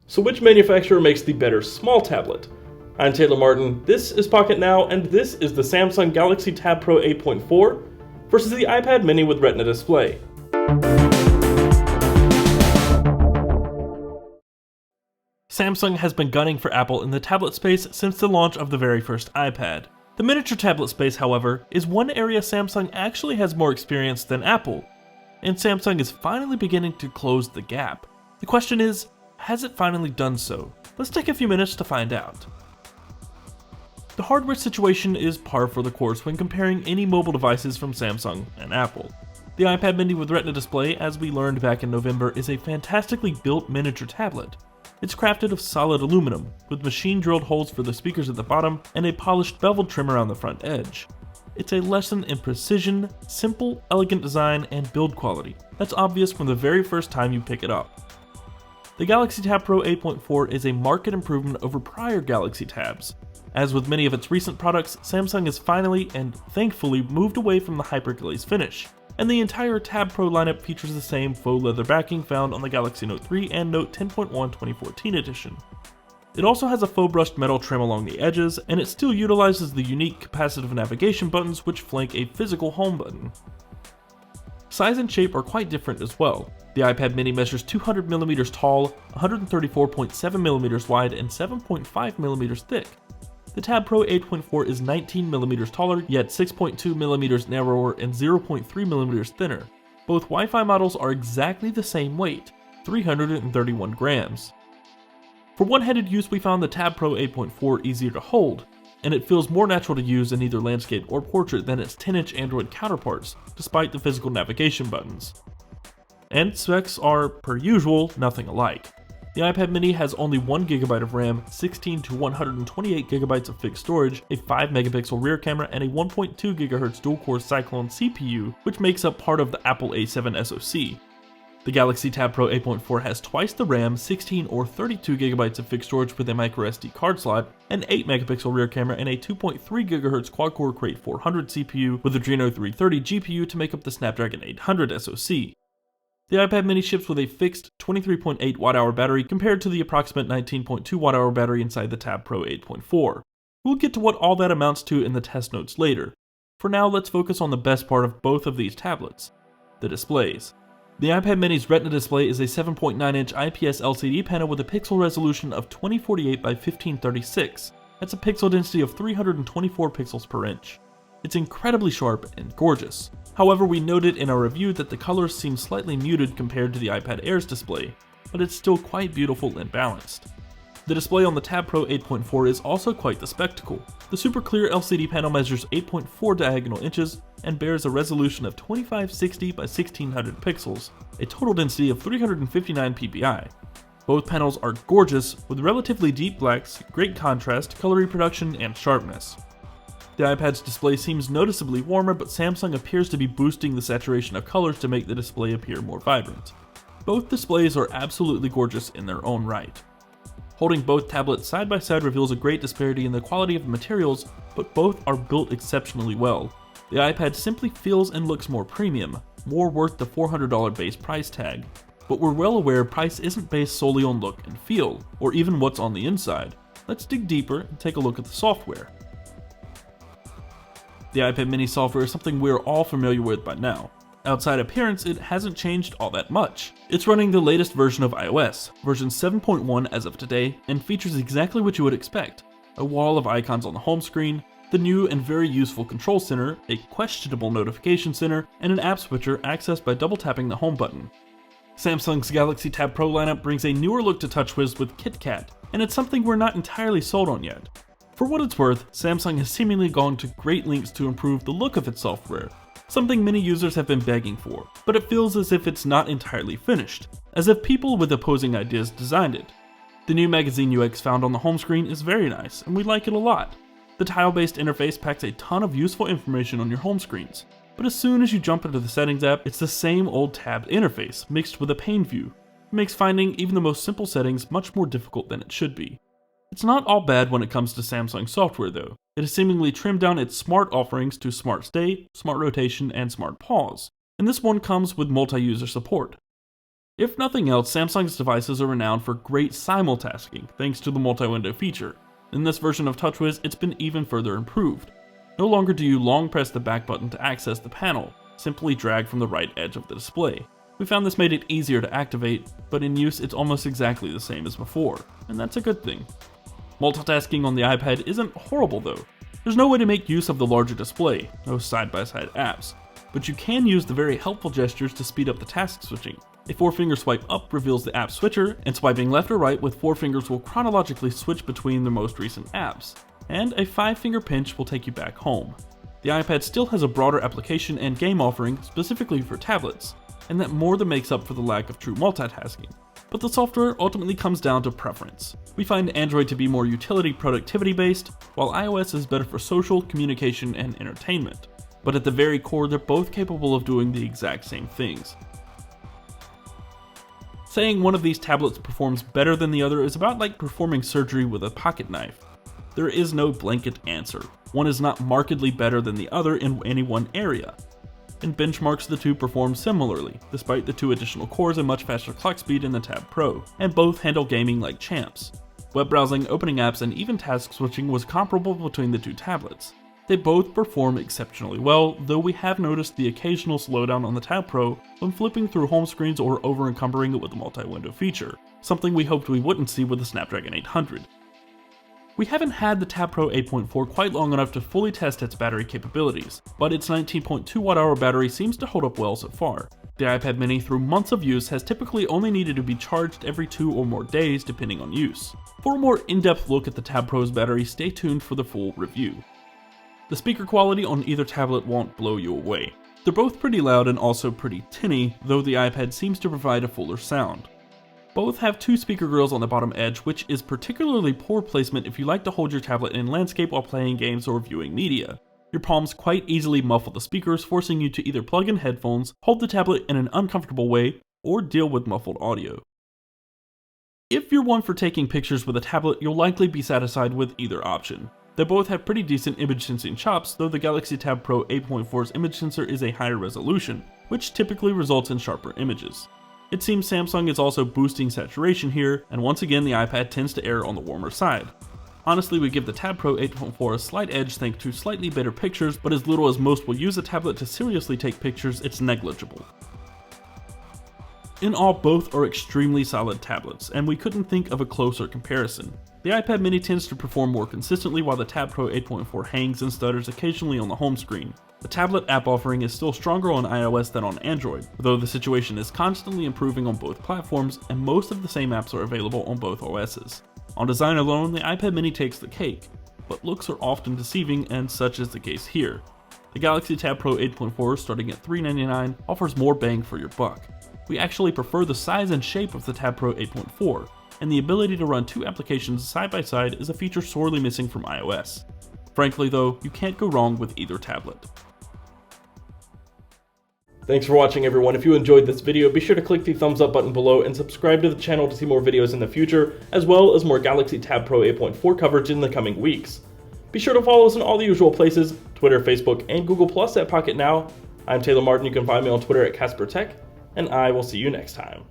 So which manufacturer makes the better small tablet? I'm Taylor Martin, this is Pocketnow, and this is the Samsung Galaxy Tab Pro 8.4 versus the iPad mini with Retina display. Samsung has been gunning for Apple in the tablet space since the launch of the very first iPad. The miniature tablet space, however, is one area Samsung actually has more experience than Apple, and Samsung is finally beginning to close the gap. The question is, has it finally done so? Let's take a few minutes to find out. The hardware situation is par for the course when comparing any mobile devices from Samsung and Apple. The iPad mini with Retina display, as we learned back in November, is a fantastically built miniature tablet. It's crafted of solid aluminum, with machine-drilled holes for the speakers at the bottom and a polished beveled trim around the front edge. It's a lesson in precision, simple, elegant design, and build quality that's obvious from the very first time you pick it up. The Galaxy Tab Pro 8.4 is a marked improvement over prior Galaxy Tabs. As with many of its recent products, Samsung has finally and thankfully moved away from the hyperglaze finish, and the entire Tab Pro lineup features the same faux leather backing found on the Galaxy Note 3 and Note 10.1 2014 edition. It also has a faux brushed metal trim along the edges, and it still utilizes the unique capacitive navigation buttons which flank a physical home button. Size and shape are quite different as well. The iPad mini measures 200mm tall, 134.7mm wide, and 7.5mm thick. The Tab Pro 8.4 is 19mm taller, yet 6.2mm narrower and 0.3mm thinner. Both Wi-Fi models are exactly the same weight, 331 grams. For one-handed use, we found the Tab Pro 8.4 easier to hold, and it feels more natural to use in either landscape or portrait than its 10-inch Android counterparts, despite the physical navigation buttons. And specs are, per usual, nothing alike. The iPad mini has only 1GB of RAM, 16 to 128GB of fixed storage, a 5MP rear camera, and a 1.2GHz dual-core Cyclone CPU, which makes up part of the Apple A7 SoC. The Galaxy Tab Pro 8.4 has twice the RAM, 16 or 32GB of fixed storage with a microSD card slot, an 8MP rear camera, and a 2.3GHz quad-core Crate 400 CPU with Adreno 330 GPU to make up the Snapdragon 800 SoC. The iPad mini ships with a fixed 23.8 Wh battery compared to the approximate 19.2 Wh battery inside the Tab Pro 8.4. We'll get to what all that amounts to in the test notes later. For now, let's focus on the best part of both of these tablets: the displays. The iPad mini's Retina display is a 7.9-inch IPS LCD panel with a pixel resolution of 2048 by 1536. That's a pixel density of 324 pixels per inch. It's incredibly sharp and gorgeous. However, we noted in our review that the colors seem slightly muted compared to the iPad Air's display, but it's still quite beautiful and balanced. The display on the Tab Pro 8.4 is also quite the spectacle. The super clear LCD panel measures 8.4 diagonal inches and bears a resolution of 2560 by 1600 pixels, a total density of 359 ppi. Both panels are gorgeous, with relatively deep blacks, great contrast, color reproduction, and sharpness. The iPad's display seems noticeably warmer, but Samsung appears to be boosting the saturation of colors to make the display appear more vibrant. Both displays are absolutely gorgeous in their own right. Holding both tablets side by side reveals a great disparity in the quality of the materials, but both are built exceptionally well. The iPad simply feels and looks more premium, more worth the $400 base price tag. But we're well aware price isn't based solely on look and feel, or even what's on the inside. Let's dig deeper and take a look at the software. The iPad mini software is something we're all familiar with by now. Outside appearance, it hasn't changed all that much. It's running the latest version of iOS, version 7.1 as of today, and features exactly what you would expect: a wall of icons on the home screen, the new and very useful control center, a questionable notification center, and an app switcher accessed by double tapping the home button. Samsung's Galaxy Tab Pro lineup brings a newer look to TouchWiz with KitKat, and it's something we're not entirely sold on yet. For what it's worth, Samsung has seemingly gone to great lengths to improve the look of its software, something many users have been begging for, but it feels as if it's not entirely finished, as if people with opposing ideas designed it. The new magazine UX found on the home screen is very nice, and we like it a lot. The tile-based interface packs a ton of useful information on your home screens, but as soon as you jump into the Settings app, it's the same old tabbed interface, mixed with a pane view. It makes finding even the most simple settings much more difficult than it should be. It's not all bad when it comes to Samsung software though. It has seemingly trimmed down its smart offerings to Smart Stay, Smart Rotation, and Smart Pause, and this one comes with multi-user support. If nothing else, Samsung's devices are renowned for great simultasking thanks to the multi-window feature. In this version of TouchWiz, it's been even further improved. No longer do you long press the back button to access the panel, simply drag from the right edge of the display. We found this made it easier to activate, but in use it's almost exactly the same as before, and that's a good thing. Multitasking on the iPad isn't horrible though. There's no way to make use of the larger display, no side-by-side apps, but you can use the very helpful gestures to speed up the task switching. A 4-finger swipe up reveals the app switcher, and swiping left or right with 4 fingers will chronologically switch between the most recent apps, and a 5-finger pinch will take you back home. The iPad still has a broader application and game offering specifically for tablets, and that more than makes up for the lack of true multitasking. But the software ultimately comes down to preference. We find Android to be more utility productivity based, while iOS is better for social, communication, and entertainment. But at the very core, they're both capable of doing the exact same things. Saying one of these tablets performs better than the other is about like performing surgery with a pocket knife. There is no blanket answer. One is not markedly better than the other in any one area. In benchmarks, the two perform similarly, despite the 2 additional cores and much faster clock speed in the Tab Pro, and both handle gaming like champs. Web browsing, opening apps, and even task switching was comparable between the 2 tablets. They both perform exceptionally well, though we have noticed the occasional slowdown on the Tab Pro when flipping through home screens or over-encumbering it with the multi-window feature, something we hoped we wouldn't see with the Snapdragon 800. We haven't had the Tab Pro 8.4 quite long enough to fully test its battery capabilities, but its 19.2 Wh battery seems to hold up well so far. The iPad mini through months of use has typically only needed to be charged every 2 or more days depending on use. For a more in-depth look at the Tab Pro's battery, stay tuned for the full review. The speaker quality on either tablet won't blow you away. They're both pretty loud and also pretty tinny, though the iPad seems to provide a fuller sound. Both have 2 speaker grills on the bottom edge, which is particularly poor placement if you like to hold your tablet in landscape while playing games or viewing media. Your palms quite easily muffle the speakers, forcing you to either plug in headphones, hold the tablet in an uncomfortable way, or deal with muffled audio. If you're one for taking pictures with a tablet, you'll likely be satisfied with either option. They both have pretty decent image sensing chops, though the Galaxy Tab Pro 8.4's image sensor is a higher resolution, which typically results in sharper images. It seems Samsung is also boosting saturation here, and once again the iPad tends to err on the warmer side. Honestly, we give the Tab Pro 8.4 a slight edge thanks to slightly better pictures, but as little as most will use a tablet to seriously take pictures, it's negligible. In all, both are extremely solid tablets, and we couldn't think of a closer comparison. The iPad mini tends to perform more consistently while the Tab Pro 8.4 hangs and stutters occasionally on the home screen. The tablet app offering is still stronger on iOS than on Android, though the situation is constantly improving on both platforms and most of the same apps are available on both OSs. On design alone, the iPad mini takes the cake, but looks are often deceiving and such is the case here. The Galaxy Tab Pro 8.4 starting at $399 offers more bang for your buck. We actually prefer the size and shape of the Tab Pro 8.4, and the ability to run 2 applications side by side is a feature sorely missing from iOS. Frankly though, you can't go wrong with either tablet. Thanks for watching everyone. If you enjoyed this video, be sure to click the thumbs up button below and subscribe to the channel to see more videos in the future, as well as more Galaxy Tab Pro 8.4 coverage in the coming weeks. Be sure to follow us in all the usual places, Twitter, Facebook, and Google Plus at Pocketnow. I'm Taylor Martin. You can find me on Twitter at CasperTech, and I will see you next time.